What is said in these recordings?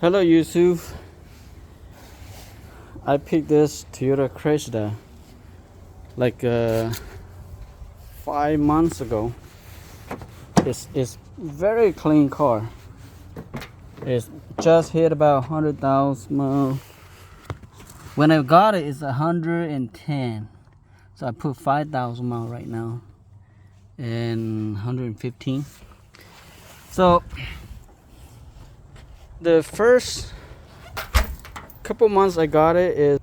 Hello Yusuf. I picked this Toyota Cressida like 5 months ago. It's very clean car. It's just hit about 100,000 miles. When I got it, it's 110. So I put 5,000 miles right now and 115. So the first couple months I got it is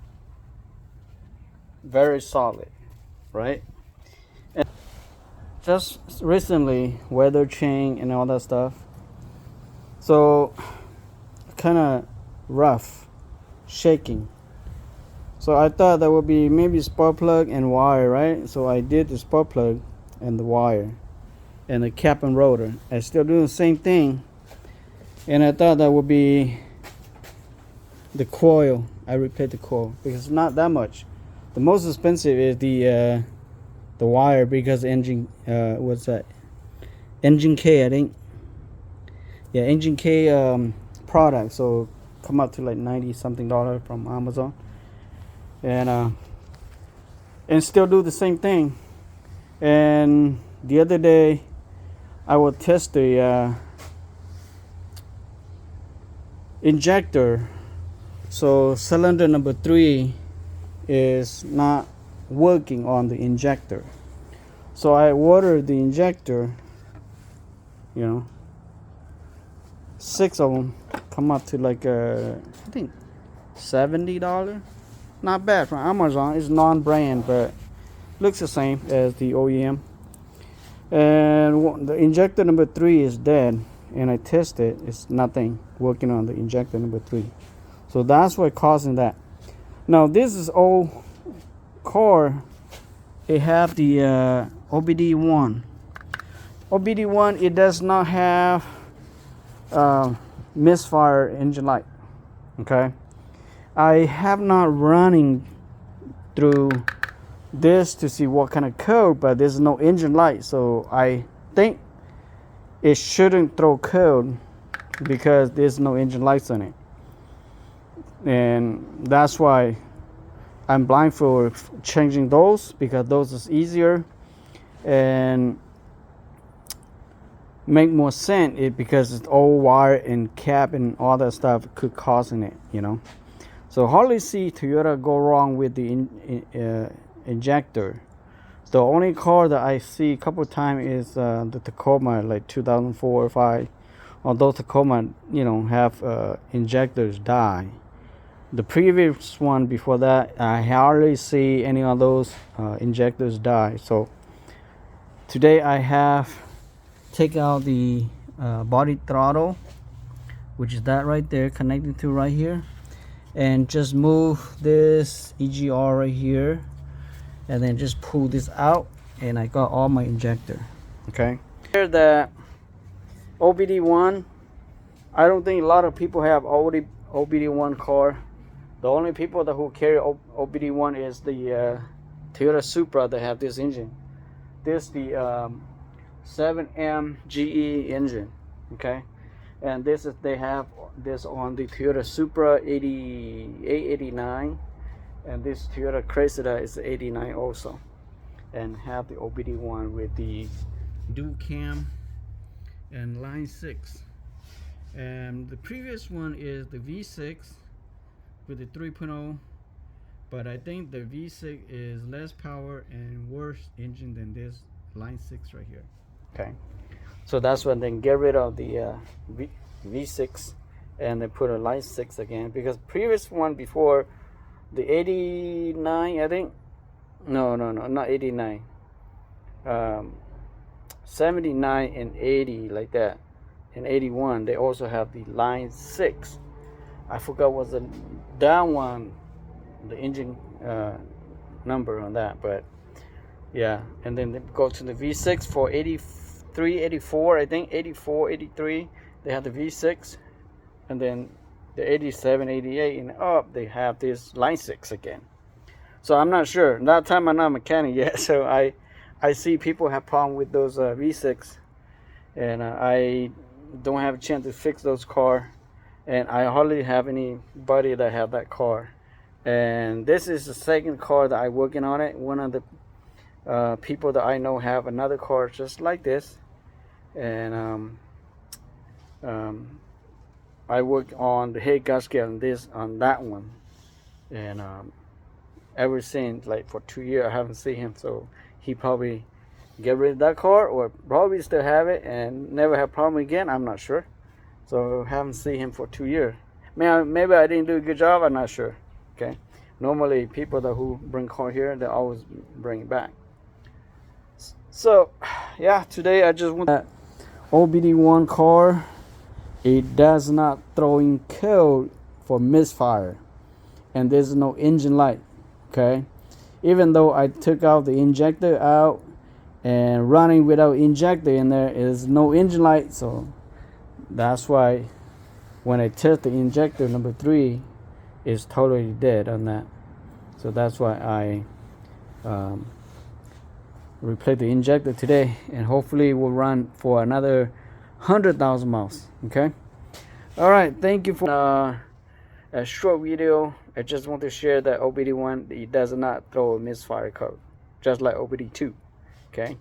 very solid, right? And just recently weather change and all that stuff, so kind of rough, shaking. So I thought that would be maybe spark plug and wire, right? So I did the spark plug and the wire and the cap and rotor. I still doing the same thing, and I thought that would be the coil. I repaired the coil because it's not that much. The most expensive is the wire, because engine what's that? Engine K, I think. Yeah, Engine K product. So come up to like $90 something from Amazon, and still do the same thing. And the other day, I will test the injector. So cylinder number 3 is not working on the injector. So I ordered the injector, 6 of them, come up to like I think $70. Not bad from Amazon. It's non-brand, but looks the same as the OEM. And the injector number 3 is dead, and I tested, it's nothing working on the injector number 3. So that's what causing that. Now this is old car. It have the obd1. obd1, it does not have misfire engine light. Okay, I have not running through this to see what kind of code, but there's no engine light, so I think it shouldn't throw code because there's no engine lights on it. And that's why I'm blind for changing those, because those is easier and make more sense, because it's all wire and cap and all that stuff could cause in it. So hardly see Toyota go wrong with the injector. The only car that I see a couple of times is the Tacoma, like 2004 or 5. Although Tacoma, have injectors die. The previous one before that, I hardly see any of those injectors die. So today I have take out the body throttle, which is that right there, connected to right here, and just move this EGR right here, and then just pull this out, and I got all my injector. Okay, here the obd1, I don't think a lot of people have obd1 car. The only people who carry obd1 is the Toyota Supra that have this engine. This the 7M GE engine. Okay, and this is, they have this on the Toyota Supra 88, 89, and this Toyota Cressida is 89 also, and have the obd1 with the dual cam and line 6. And the previous one is the V6 with the 3.0, but I think the V6 is less power and worse engine than this line 6 right here. Okay, so that's when they get rid of the V6 and they put a line 6 again, because previous one before, the 89, I think, no, not 89, 79 and 80, like that, and 81, they also have the line 6. I forgot what's the down one, the engine number on that, but yeah. And then they go to the V6 for 83, 84, I think 84, 83, they have the V6, and then the 87, 88 and up, they have this line 6 again. So I'm not sure. That time I'm not a mechanic yet, so I see people have problem with those V6, and I don't have a chance to fix those car. and I hardly have anybody that have that car. And this is the second car that I working on it. One of the people that I know have another car just like this, and I work on the head gasket on that one, and ever since, like for 2 years I haven't seen him, so he probably get rid of that car or probably still have it and never have problem again. I'm not sure, so haven't seen him for 2 years. Maybe I didn't do a good job, I'm not sure. Okay, normally people who bring car here, they always bring it back. So yeah, today I just want that obd1 car. It does not throw in code for misfire, and there's no engine light. Okay, even though I took out the injector out and running without injector in there is no engine light, so that's why when I test the injector number 3 is totally dead on that. So that's why I replace the injector today, and hopefully it will run for another 100,000 miles. Okay, all right, thank you for a short video. I just want to share that obd1, it does not throw a misfire code, just like obd2. Okay,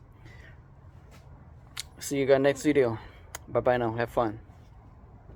see you guys next video. Bye bye now, have fun.